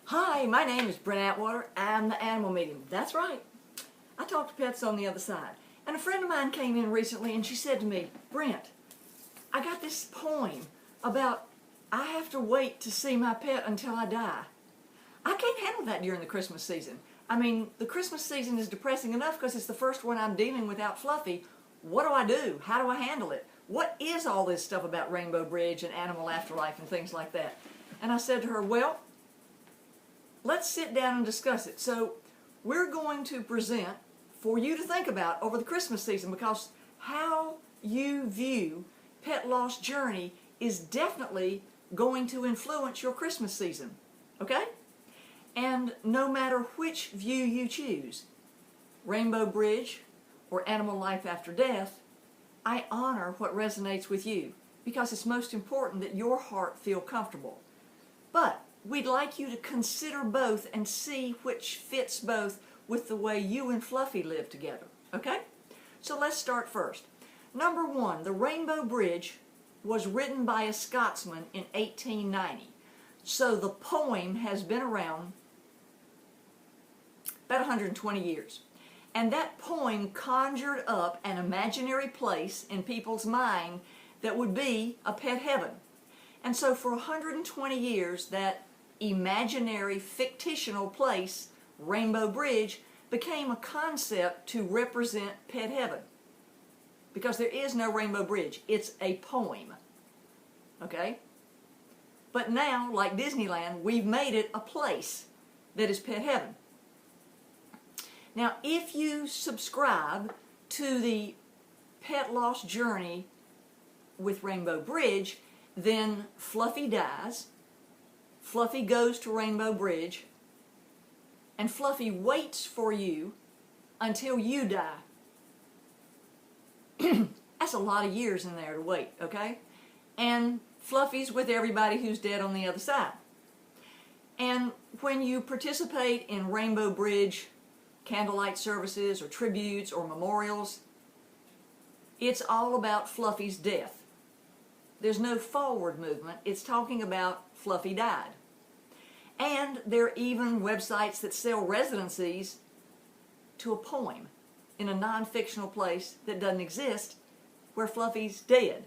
Hi, my name is Brent Atwater. I'm the animal medium. That's right. I talk to pets on the other side. And a friend of mine came in recently and she said to me, Brent, I got this poem about I have to wait to see my pet until I die. I can't handle that during the Christmas season. I mean, the Christmas season is depressing enough because it's the first one I'm dealing without Fluffy. What do I do? How do I handle it? What is all this stuff about Rainbow Bridge and animal afterlife and things like that? And I said to her, well, let's sit down and discuss it. So we're going to present for you to think about over the Christmas season, because how you view pet loss journey is definitely going to influence your Christmas season. Okay? And no matter which view you choose, Rainbow Bridge or animal life after death, I honor what resonates with you because it's most important that your heart feel comfortable. But we'd like you to consider both and see which fits both with the way you and Fluffy live together. Okay? So let's start first. Number one, the Rainbow Bridge was written by a Scotsman in 1890. So the poem has been around about 120 years. And that poem conjured up an imaginary place in people's mind that would be a pet heaven. And so for 120 years, that imaginary, fictional place, Rainbow Bridge, became a concept to represent pet heaven. Because there is no Rainbow Bridge. It's a poem. Okay? But now, like Disneyland, we've made it a place that is pet heaven. Now, if you subscribe to the pet loss journey with Rainbow Bridge, then Fluffy dies, Fluffy goes to Rainbow Bridge, and Fluffy waits for you until you die. That's a lot of years in there to wait, okay? And Fluffy's with everybody who's dead on the other side. And when you participate in Rainbow Bridge candlelight services or tributes or memorials, it's all about Fluffy's death. There's no forward movement. It's talking about Fluffy died. And there are even websites that sell residencies to a poem in a non-fictional place that doesn't exist where Fluffy's dead.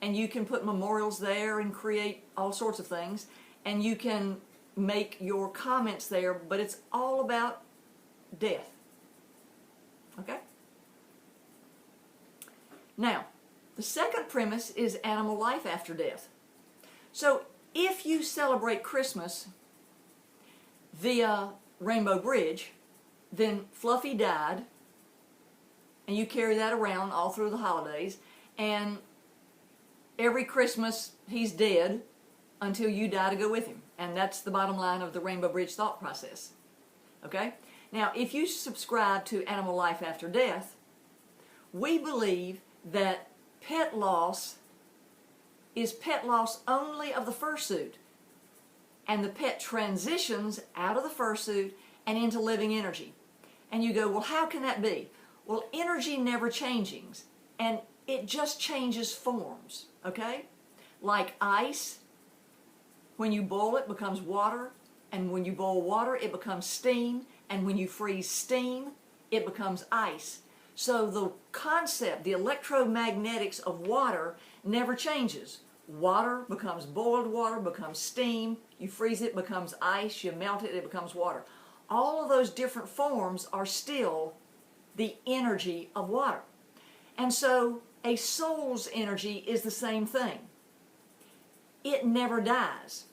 And you can put memorials there and create all sorts of things. And you can make your comments there, but it's all about death. Okay? Now, the second premise is animal life after death. So, if you celebrate Christmas via Rainbow Bridge, then Fluffy died, and you carry that around all through the holidays, and every Christmas he's dead until you die to go with him. And that's the bottom line of the Rainbow Bridge thought process. Okay? Now, if you subscribe to Animal Life After Death, we believe that pet loss is pet loss only of the fursuit, and the pet transitions out of the fursuit and into living energy. And you go, well, how can that be? Well, energy never changes, and it just changes forms, okay? Like ice, when you boil it becomes water, and when you boil water it becomes steam, and when you freeze steam it becomes ice. So the concept, the electromagnetics of water never changes. Water becomes boiled water, becomes steam, you freeze it, becomes ice, you melt it, it becomes water. All of those different forms are still the energy of water. And so a soul's energy is the same thing. It never dies.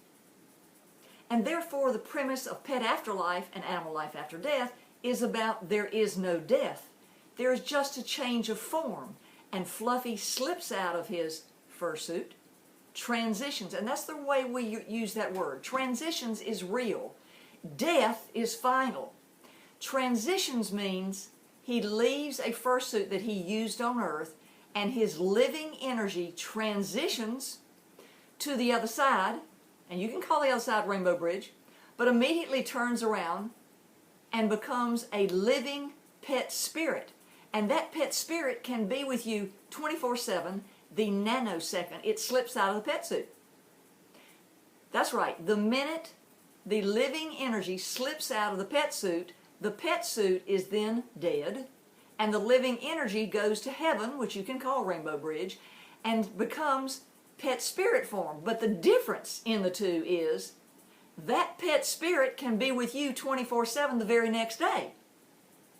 And therefore the premise of pet afterlife and animal life after death is about there is no death. There is just a change of form. And Fluffy slips out of his fursuit, transitions, and that's the way we use that word. Transitions is real. Death is final. Transitions means he leaves a fursuit that he used on earth, and his living energy transitions to the other side, and you can call the other side Rainbow Bridge, but immediately turns around and becomes a living pet spirit. And that pet spirit can be with you 24/7, the nanosecond it slips out of the pet suit. That's right. The minute the living energy slips out of the pet suit is then dead, and the living energy goes to heaven, which you can call Rainbow Bridge, and becomes pet spirit form. But the difference in the two is that pet spirit can be with you 24/7 the very next day.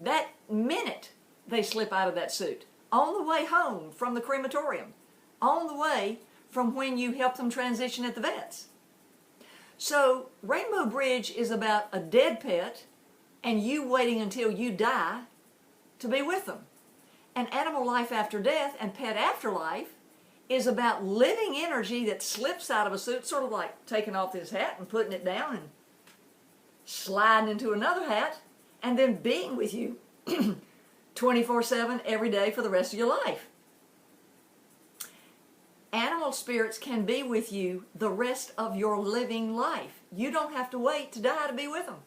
That minute they slip out of that suit, on the way home from the crematorium, on the way from when you help them transition at the vets. So Rainbow Bridge is about a dead pet and you waiting until you die to be with them. And Animal Life After Death and Pet Afterlife is about living energy that slips out of a suit, sort of like taking off his hat and putting it down and sliding into another hat, and then being with you 24/7 every day for the rest of your life. Animal spirits can be with you the rest of your living life. You don't have to wait to die to be with them.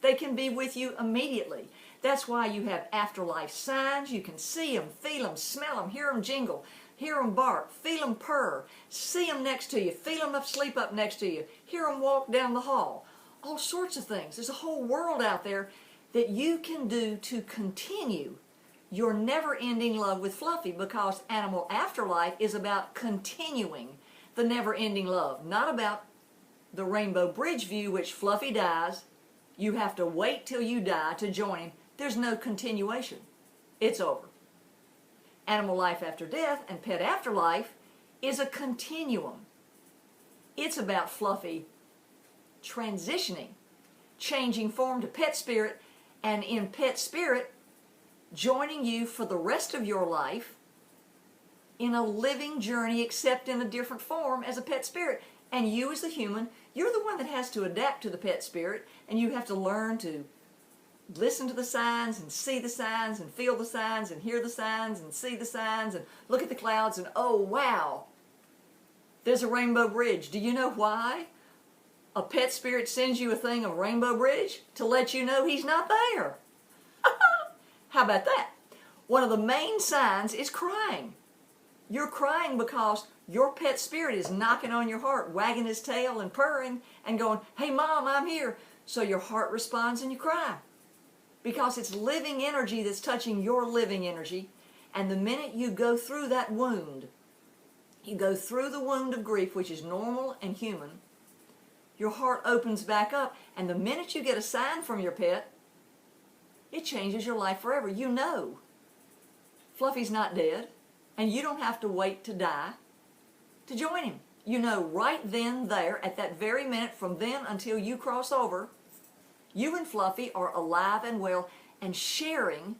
They can be with you immediately. That's why you have afterlife signs. You can see them, feel them, smell them, hear them jingle, hear them bark, feel them purr, see them next to you, feel them asleep up next to you, hear them walk down the hall. All sorts of things. There's a whole world out there that you can do to continue your never-ending love with Fluffy, because Animal Afterlife is about continuing the never-ending love, not about the Rainbow Bridge view, which Fluffy dies, you have to wait till you die to join him. There's no continuation. It's over. Animal Life After Death and Pet Afterlife is a continuum. It's about Fluffy transitioning, changing form to pet spirit, and in pet spirit joining you for the rest of your life in a living journey, except in a different form as a pet spirit. And you as the human, you're the one that has to adapt to the pet spirit, and you have to learn to listen to the signs and see the signs and feel the signs and hear the signs and see the signs and look at the clouds and, oh wow, there's a Rainbow Bridge. Do you know why a pet spirit sends you a thing of Rainbow Bridge? To let you know he's not there. How about that? One of the main signs is crying. You're crying because your pet spirit is knocking on your heart, wagging his tail and purring and going, hey Mom, I'm here. So your heart responds and you cry. Because it's living energy that's touching your living energy. And the minute you go through that wound, you go through the wound of grief, which is normal and human, your heart opens back up. And the minute you get a sign from your pet, it changes your life forever. You know Fluffy's not dead, and you don't have to wait to die to join him. You know right then, there, at that very minute, from then until you cross over, you and Fluffy are alive and well and sharing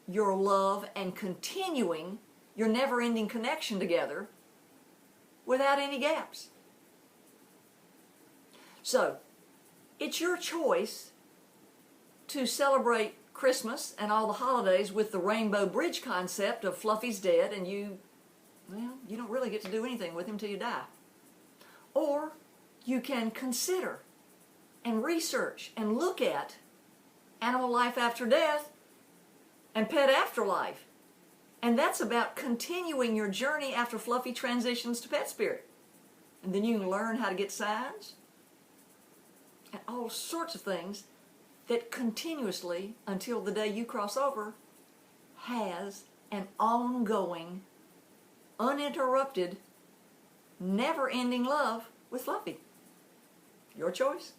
your love and continuing your never-ending connection together without any gaps. So, it's your choice to celebrate Christmas and all the holidays with the Rainbow Bridge concept of Fluffy's dead and you don't really get to do anything with him till you die. Or you can consider and research and look at Animal Life After Death and Pet Afterlife. And that's about continuing your journey after Fluffy transitions to pet spirit. And then you can learn how to get signs and all sorts of things that continuously, until the day you cross over, has an ongoing, uninterrupted, never-ending love with Fluffy. Your choice.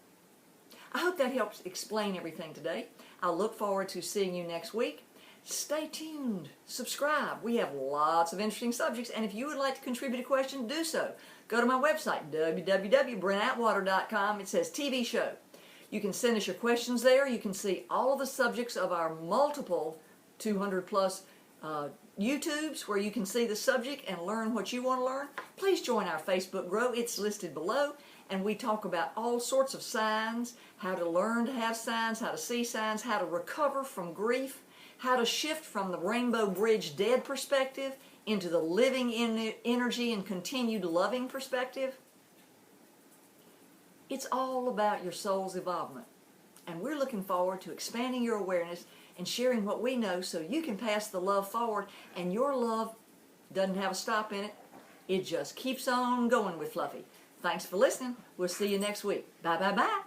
I hope that helps explain everything today. I'll look forward to seeing you next week. Stay tuned. Subscribe. We have lots of interesting subjects, and if you would like to contribute a question, do so. Go to my website, www.brentatwater.com. It says TV show. You can send us your questions there. You can see all of the subjects of our multiple 200 plus YouTubes where you can see the subject and learn what you want to learn. Please join our Facebook group. It's listed below. And we talk about all sorts of signs, how to learn to have signs, how to see signs, how to recover from grief, how to shift from the Rainbow Bridge dead perspective into the living energy and continued loving perspective. It's all about your soul's involvement. And we're looking forward to expanding your awareness and sharing what we know so you can pass the love forward, and your love doesn't have a stop in it. It just keeps on going with Fluffy. Thanks for listening. We'll see you next week. Bye, bye, bye.